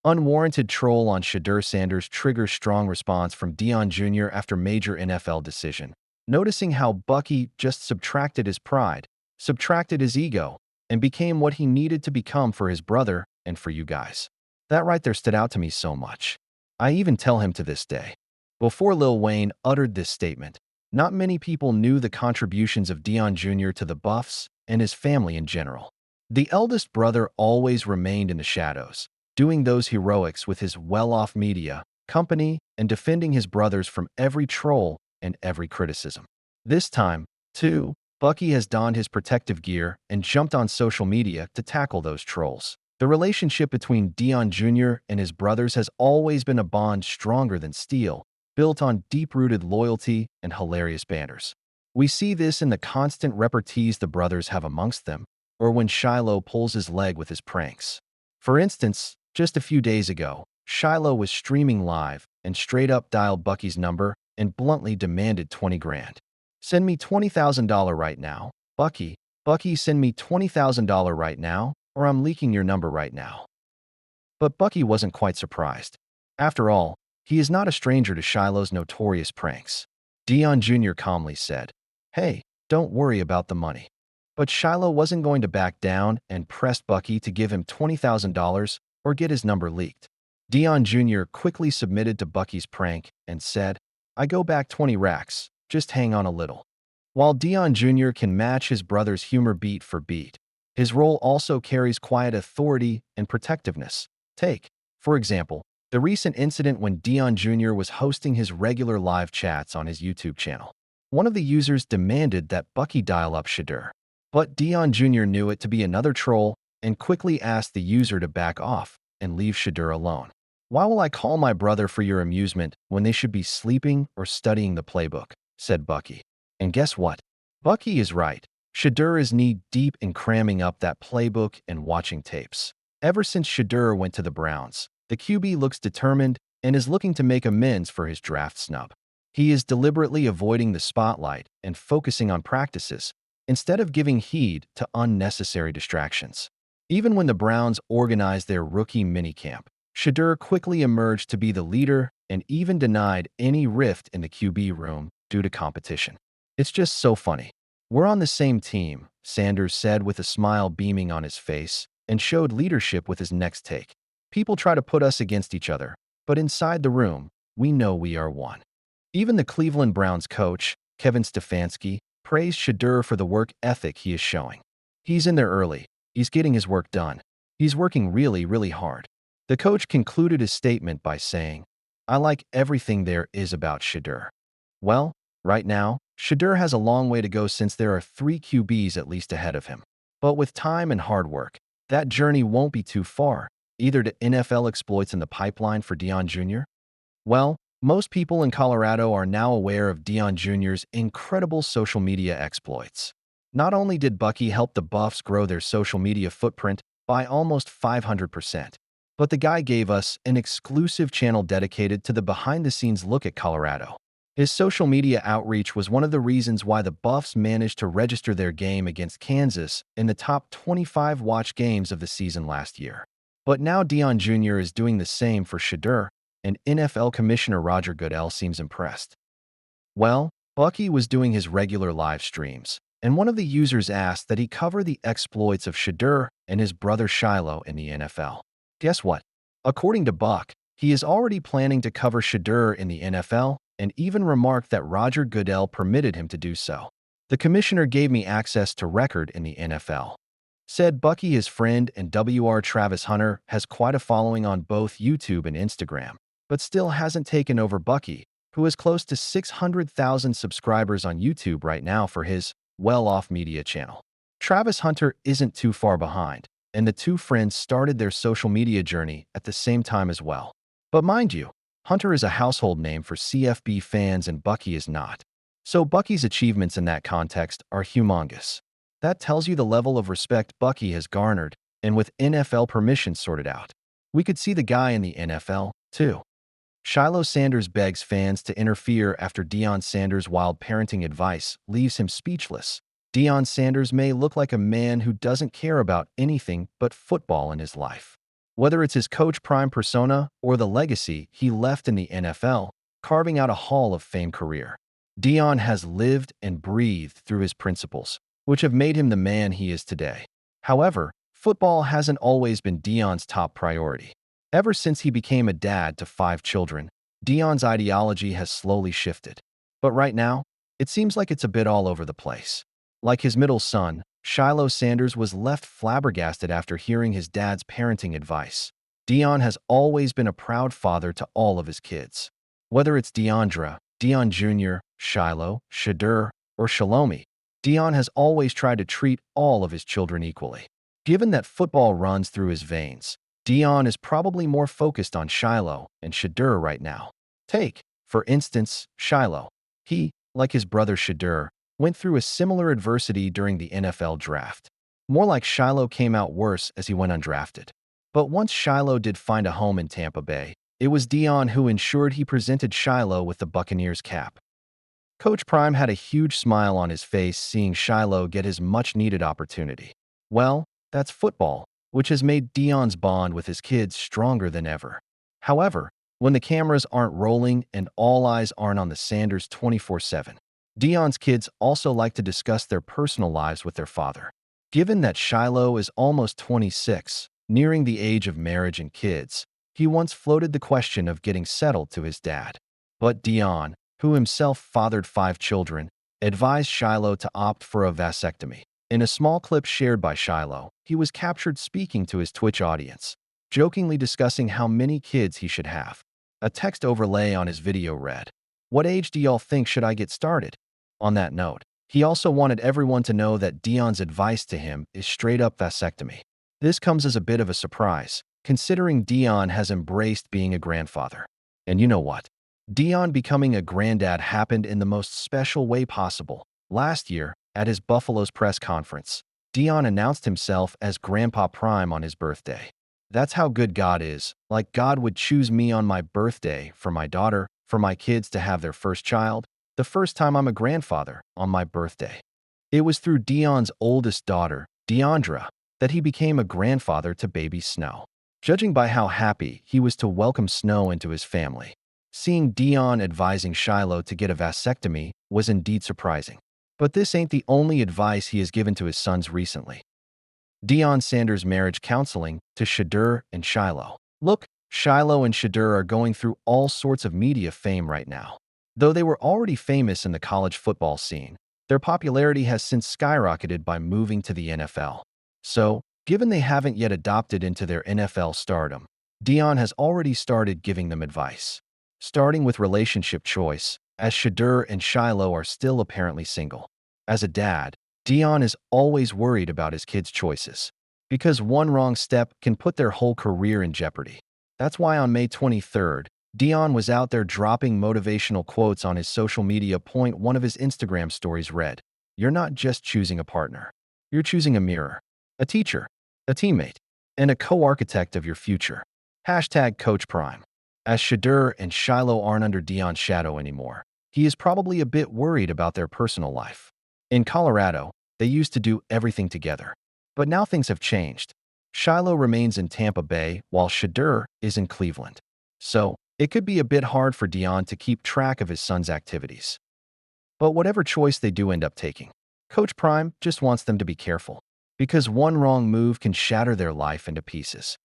Unwarranted troll on Shedeur Sanders triggers strong response from Deion Jr. after major NFL decision. Noticing how Bucky just subtracted his pride, subtracted his ego, and became what he needed to become for his brother and for you guys. That right there stood out to me so much. I even tell him to this day. Before Lil Wayne uttered this statement, not many people knew the contributions of Deion Jr. to the Buffs and his family in general. The eldest brother always remained in the shadows, doing those heroics with his well-off media, company, and defending his brothers from every troll and every criticism. This time, too, Bucky has donned his protective gear and jumped on social media to tackle those trolls. The relationship between Deion Jr. and his brothers has always been a bond stronger than steel, built on deep-rooted loyalty and hilarious banters. We see this in the constant repartees the brothers have amongst them, or when Shiloh pulls his leg with his pranks. For instance, just a few days ago, Shiloh was streaming live and straight up dialed Bucky's number and bluntly demanded 20 grand. "Send me $20,000 right now, Bucky. Bucky, send me $20,000 right now, or I'm leaking your number right now." But Bucky wasn't quite surprised. After all, he is not a stranger to Shiloh's notorious pranks. Deion Jr. calmly said, "Hey, don't worry about the money." But Shiloh wasn't going to back down and pressed Bucky to give him $20,000 or get his number leaked. Deion Jr. quickly submitted to Bucky's prank and said, "I go back 20 racks, just hang on a little." While Deion Jr. can match his brother's humor beat for beat, his role also carries quiet authority and protectiveness. Take, for example, the recent incident when Deion Jr. was hosting his regular live chats on his YouTube channel. One of the users demanded that Bucky dial up Shedeur, but Deion Jr. knew it to be another troll and quickly asked the user to back off and leave Shedeur alone. "Why will I call my brother for your amusement when they should be sleeping or studying the playbook?" said Bucky. And guess what? Bucky is right. Shedeur is knee-deep in cramming up that playbook and watching tapes. Ever since Shedeur went to the Browns, the QB looks determined and is looking to make amends for his draft snub. He is deliberately avoiding the spotlight and focusing on practices, instead of giving heed to unnecessary distractions. Even when the Browns organized their rookie minicamp, Shedeur quickly emerged to be the leader and even denied any rift in the QB room due to competition. "It's just so funny. We're on the same team," Sanders said with a smile beaming on his face, and showed leadership with his next take. "People try to put us against each other, but inside the room, we know we are one." Even the Cleveland Browns coach, Kevin Stefanski, praised Shedeur for the work ethic he is showing. "He's in there early. He's getting his work done. He's working really, really hard." The coach concluded his statement by saying, "I like everything there is about Shedeur." Well, right now, Shedeur has a long way to go since there are 3 QBs at least ahead of him. But with time and hard work, that journey won't be too far, either to NFL exploits in the pipeline for Deion Jr. Well, most people in Colorado are now aware of Deion Jr.'s incredible social media exploits. Not only did Bucky help the Buffs grow their social media footprint by almost 500%, but the guy gave us an exclusive channel dedicated to the behind-the-scenes look at Colorado. His social media outreach was one of the reasons why the Buffs managed to register their game against Kansas in the top 25 watch games of the season last year. But now Deion Jr. is doing the same for Shedeur, and NFL Commissioner Roger Goodell seems impressed. Well, Bucky was doing his regular live streams, and one of the users asked that he cover the exploits of Shedeur and his brother Shiloh in the NFL. Guess what? According to Buck, he is already planning to cover Shedeur in the NFL, and even remarked that Roger Goodell permitted him to do so. "The commissioner gave me access to record in the NFL." Said Bucky. His friend and WR Travis Hunter has quite a following on both YouTube and Instagram, but still hasn't taken over Bucky, who has close to 600,000 subscribers on YouTube right now for his well-off media channel. Travis Hunter isn't too far behind, and the two friends started their social media journey at the same time as well. But mind you, Hunter is a household name for CFB fans and Bucky is not. So Bucky's achievements in that context are humongous. That tells you the level of respect Bucky has garnered, and with NFL permission sorted out, we could see the guy in the NFL, too. Shiloh Sanders begs fans to interfere after Deion Sanders' wild parenting advice leaves him speechless. Deion Sanders may look like a man who doesn't care about anything but football in his life. Whether it's his Coach Prime persona or the legacy he left in the NFL, carving out a Hall of Fame career, Deion has lived and breathed through his principles, which have made him the man he is today. However, football hasn't always been Deion's top priority. Ever since he became a dad to 5 children, Deion's ideology has slowly shifted. But right now, it seems like it's a bit all over the place. Like his middle son, Shiloh Sanders was left flabbergasted after hearing his dad's parenting advice. Deion has always been a proud father to all of his kids. Whether it's Deandra, Deion Jr., Shiloh, Shedeur, or Shalomi, Deion has always tried to treat all of his children equally. Given that football runs through his veins, Deion is probably more focused on Shiloh and Shedeur right now. Take, for instance, Shiloh. He, like his brother Shedeur, went through a similar adversity during the NFL draft. More like Shiloh came out worse as he went undrafted. But once Shiloh did find a home in Tampa Bay, it was Deion who ensured he presented Shiloh with the Buccaneers cap. Coach Prime had a huge smile on his face seeing Shiloh get his much-needed opportunity. Well, that's football, which has made Deion's bond with his kids stronger than ever. However, when the cameras aren't rolling and all eyes aren't on the Sanders 24/7, Deion's kids also like to discuss their personal lives with their father. Given that Shiloh is almost 26, nearing the age of marriage and kids, he once floated the question of getting settled to his dad. But Deion, who himself fathered 5 children, advised Shiloh to opt for a vasectomy. In a small clip shared by Shiloh, he was captured speaking to his Twitch audience, jokingly discussing how many kids he should have. A text overlay on his video read, "What age do y'all think should I get started?" On that note, he also wanted everyone to know that Deion's advice to him is straight-up vasectomy. This comes as a bit of a surprise, considering Deion has embraced being a grandfather. And you know what? Deion becoming a granddad happened in the most special way possible. Last year, at his Buffalo's press conference, Deion announced himself as Grandpa Prime on his birthday. That's how good God is, like God would choose me on my birthday for my daughter, for my kids to have their first child, the first time I'm a grandfather, on my birthday. It was through Deion's oldest daughter, Deandra, that he became a grandfather to baby Snow. Judging by how happy he was to welcome Snow into his family, seeing Deion advising Shiloh to get a vasectomy was indeed surprising. But this ain't the only advice he has given to his sons recently. Deion Sanders' marriage counseling to Shedeur and Shiloh. Look, Shiloh and Shedeur are going through all sorts of media fame right now. Though they were already famous in the college football scene, their popularity has since skyrocketed by moving to the NFL. So, given they haven't yet adopted into their NFL stardom, Deion has already started giving them advice. Starting with relationship choice, as Shedeur and Shiloh are still apparently single. As a dad, Deion is always worried about his kids' choices, because one wrong step can put their whole career in jeopardy. That's why on May 23rd, Deion was out there dropping motivational quotes on his social media. One of his Instagram stories read, "You're not just choosing a partner. You're choosing a mirror, a teacher, a teammate, and a co-architect of your future." Hashtag Coach Prime. As Shedeur and Shiloh aren't under Deion's shadow anymore, he is probably a bit worried about their personal life. In Colorado, they used to do everything together. But now things have changed. Shiloh remains in Tampa Bay while Shedeur is in Cleveland. So, it could be a bit hard for Deion to keep track of his son's activities. But whatever choice they do end up taking, Coach Prime just wants them to be careful, because one wrong move can shatter their life into pieces.